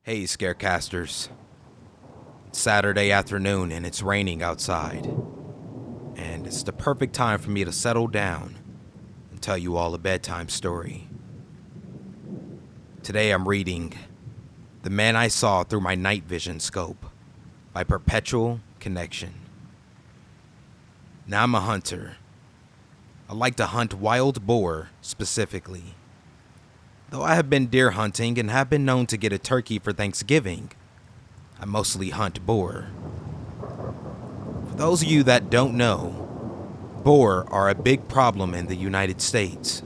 Hey, Scarecasters. It's Saturday afternoon and it's raining outside. And it's the perfect time for me to settle down and tell you all a bedtime story. Today I'm reading The Man I Saw Through My Night Vision Scope by PerpetualConnection. Now I'm a hunter. I like to hunt wild boar specifically. Though I have been deer hunting and have been known to get a turkey for Thanksgiving, I mostly hunt boar. For those of you that don't know, boar are a big problem in the United States.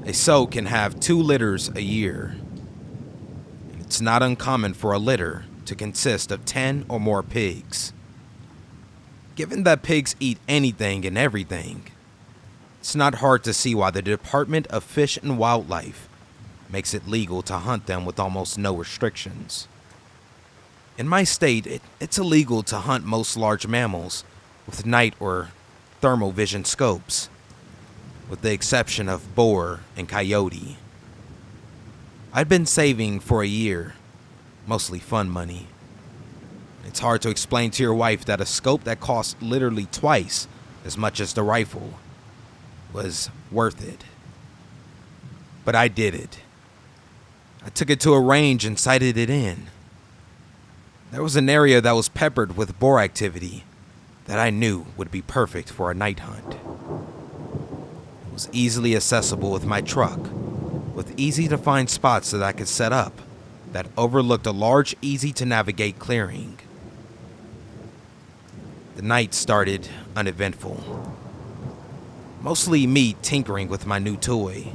A sow can have 2 litters a year. And it's not uncommon for a litter to consist of 10 or more pigs. Given that pigs eat anything and everything, it's not hard to see why the Department of Fish and Wildlife makes it legal to hunt them with almost no restrictions. In my state, it's illegal to hunt most large mammals with night or thermal vision scopes, with the exception of boar and coyote. I'd been saving for a year, mostly fun money. It's hard to explain to your wife that a scope that cost literally twice as much as the rifle was worth it. But I did it. I took it to a range and sighted it in. There was an area that was peppered with boar activity that I knew would be perfect for a night hunt. It was easily accessible with my truck, with easy to find spots that I could set up that overlooked a large, easy to navigate clearing. The night started uneventful. Mostly me tinkering with my new toy,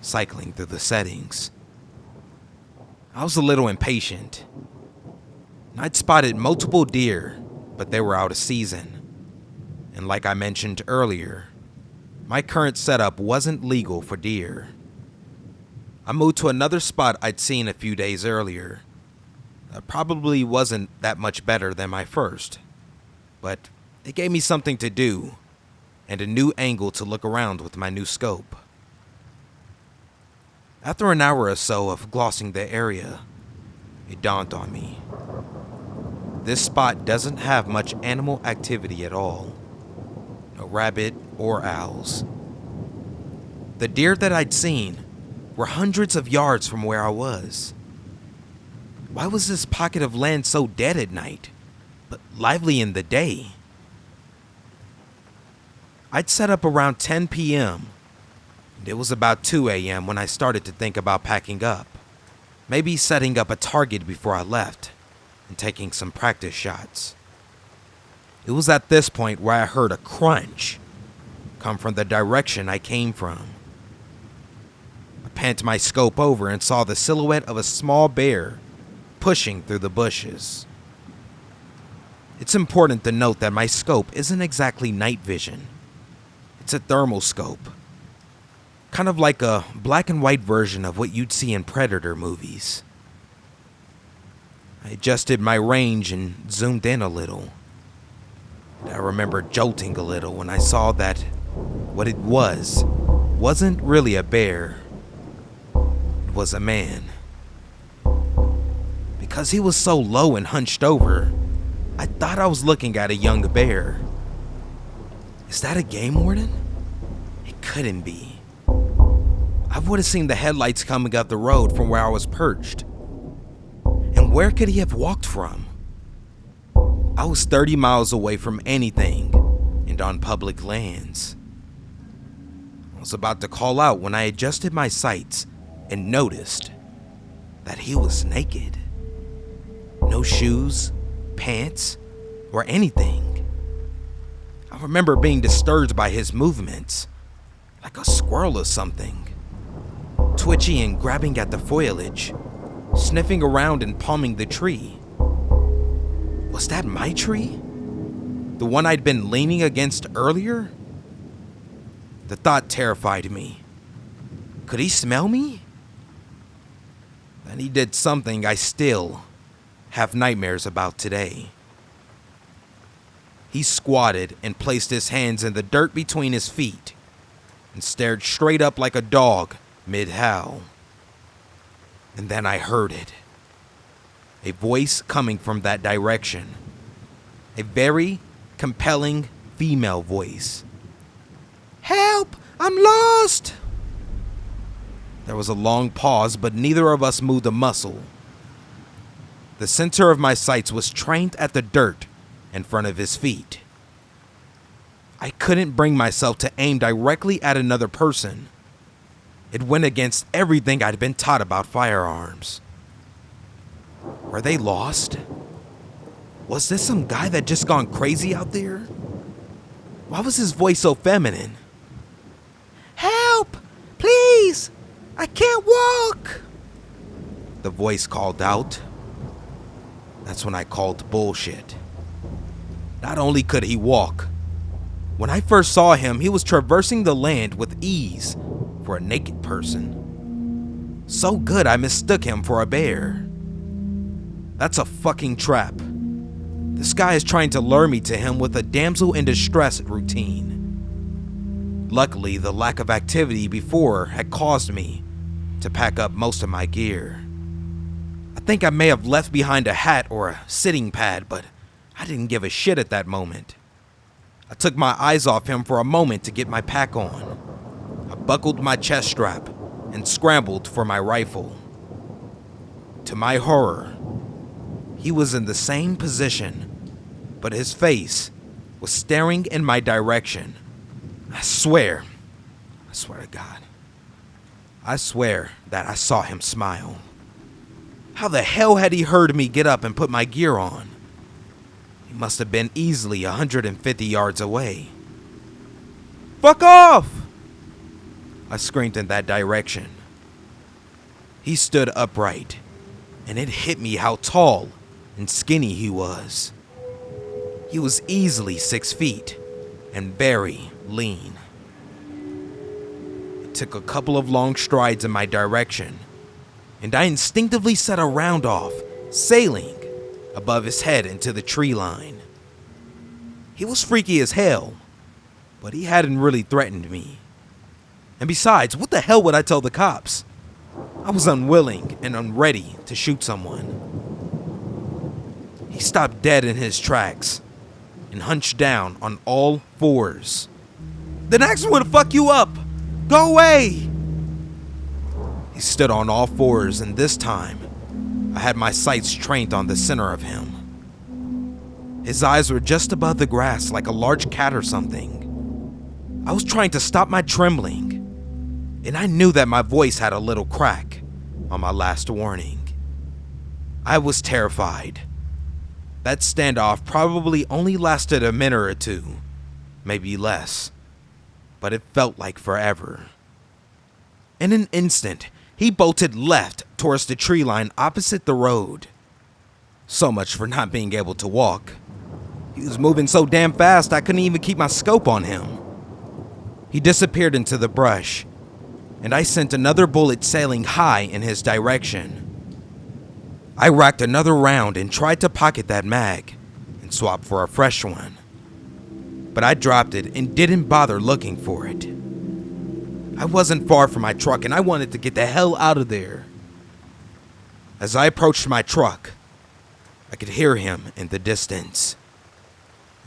cycling through the settings. I was a little impatient. I'd spotted multiple deer, but they were out of season. And like I mentioned earlier, my current setup wasn't legal for deer. I moved to another spot I'd seen a few days earlier. That probably wasn't that much better than my first, but it gave me something to do and a new angle to look around with my new scope. After an hour or so of glossing the area, it dawned on me. This spot doesn't have much animal activity at all. No rabbit or owls. The deer that I'd seen were hundreds of yards from where I was. Why was this pocket of land so dead at night, but lively in the day? I'd set up around 10 p.m. and it was about 2 a.m. when I started to think about packing up. Maybe setting up a target before I left and taking some practice shots. It was at this point where I heard a crunch come from the direction I came from. I panned my scope over and saw the silhouette of a small bear pushing through the bushes. It's important to note that my scope isn't exactly night vision. It's a thermal scope. Kind of like a black and white version of what you'd see in Predator movies. I adjusted my range and zoomed in a little. I remember jolting a little when I saw that what it wasn't really a bear. It was a man. Because he was so low and hunched over, I thought I was looking at a young bear. Is that a game warden? It couldn't be. I would have seen the headlights coming up the road from where I was perched. And where could he have walked from? I was 30 miles away from anything and on public lands. I was about to call out when I adjusted my sights and noticed that he was naked. No shoes, pants, or anything. I remember being disturbed by his movements, like a squirrel or something. Twitchy and grabbing at the foliage, sniffing around and palming the tree. Was that my tree? The one I'd been leaning against earlier? The thought terrified me. Could he smell me? Then he did something I still have nightmares about today. He squatted and placed his hands in the dirt between his feet and stared straight up like a dog mid-howl. And then I heard it. a voice coming from that direction. A very compelling female voice. "Help! I'm lost!" There was a long pause, but neither of us moved a muscle. The center of my sights was trained at the dirt in front of his feet. I couldn't bring myself to aim directly at another person. It went against everything I'd been taught about firearms. Were they lost? Was this some guy that just gone crazy out there? Why was his voice so feminine? "Help! Please! I can't walk!" the voice called out. That's when I called bullshit. Not only could he walk, when I first saw him, he was traversing the land with ease for a naked person. So good I mistook him for a bear. That's a fucking trap. This guy is trying to lure me to him with a damsel in distress routine. Luckily, the lack of activity before had caused me to pack up most of my gear. I think I may have left behind a hat or a sitting pad, but I didn't give a shit at that moment. I took my eyes off him for a moment to get my pack on. I buckled my chest strap and scrambled for my rifle. To my horror, he was in the same position, but his face was staring in my direction. I swear to God, I swear that I saw him smile. How the hell had he heard me get up and put my gear on? He must have been easily 150 yards away. "Fuck off!" I screamed in that direction. He stood upright, and it hit me how tall and skinny he was. He was easily 6 feet and very lean. It took a couple of long strides in my direction, and I instinctively set a round off, sailing above his head into the tree line. He was freaky as hell, but he hadn't really threatened me. And besides, what the hell would I tell the cops? I was unwilling and unready to shoot someone. He stopped dead in his tracks and hunched down on all fours. "The next one will fuck you up! Go away!" He stood on all fours, and this time, I had my sights trained on the center of him. His eyes were just above the grass like a large cat or something. I was trying to stop my trembling, and I knew that my voice had a little crack on my last warning. I was terrified. That standoff probably only lasted a minute or two, maybe less, but it felt like forever. In an instant, he bolted left towards the tree line opposite the road. So much for not being able to walk. He was moving so damn fast I couldn't even keep my scope on him. He disappeared into the brush, and I sent another bullet sailing high in his direction. I racked another round and tried to pocket that mag and swap for a fresh one, but I dropped it and didn't bother looking for it. I wasn't far from my truck, and I wanted to get the hell out of there. As I approached my truck, I could hear him in the distance,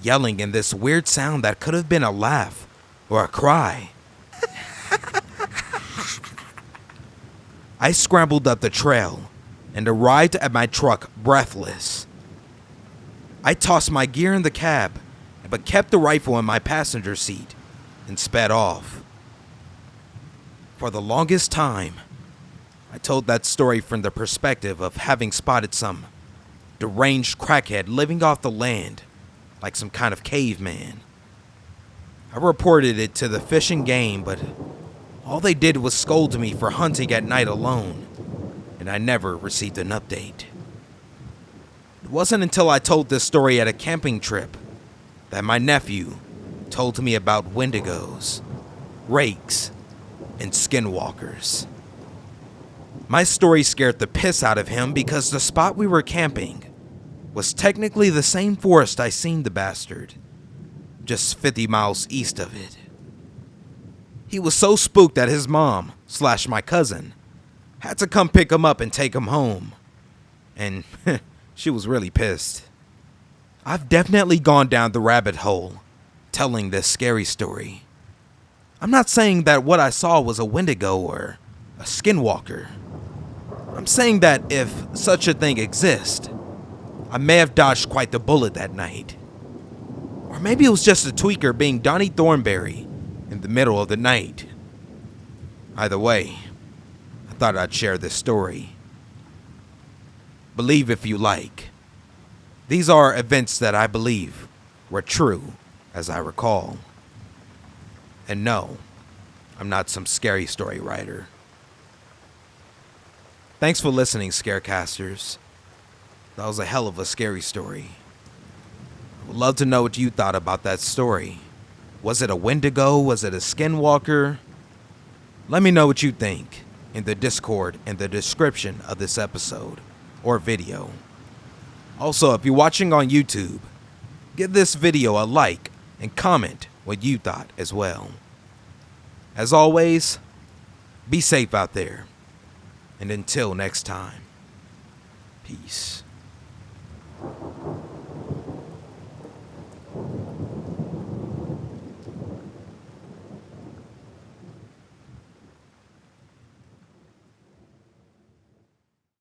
yelling in this weird sound that could have been a laugh or a cry. I scrambled up the trail and arrived at my truck breathless. I tossed my gear in the cab, but kept the rifle in my passenger seat and sped off. For the longest time, I told that story from the perspective of having spotted some deranged crackhead living off the land like some kind of caveman. I reported it to the Fish and Game, but all they did was scold me for hunting at night alone, and I never received an update. It wasn't until I told this story at a camping trip that my nephew told me about wendigos, rakes, and skinwalkers. My story scared the piss out of him because the spot we were camping was technically the same forest I seen the bastard, just 50 miles east of it. He was so spooked that his mom / my cousin had to come pick him up and take him home. and she was really pissed. I've definitely gone down the rabbit hole telling this scary story. I'm not saying that what I saw was a Wendigo or a skinwalker. I'm saying that if such a thing exists, I may have dodged quite the bullet that night. Or maybe it was just a tweaker being Donnie Thornberry in the middle of the night. Either way, I thought I'd share this story. Believe if you like. These are events that I believe were true, as I recall. And no, I'm not some scary story writer. Thanks for listening, Scarecasters. That was a hell of a scary story. I would love to know what you thought about that story. Was it a Wendigo? Was it a skinwalker? Let me know what you think in the Discord in the description of this episode or video. Also, if you're watching on YouTube, give this video a like and comment what you thought as well. As always, be safe out there. And until next time, peace.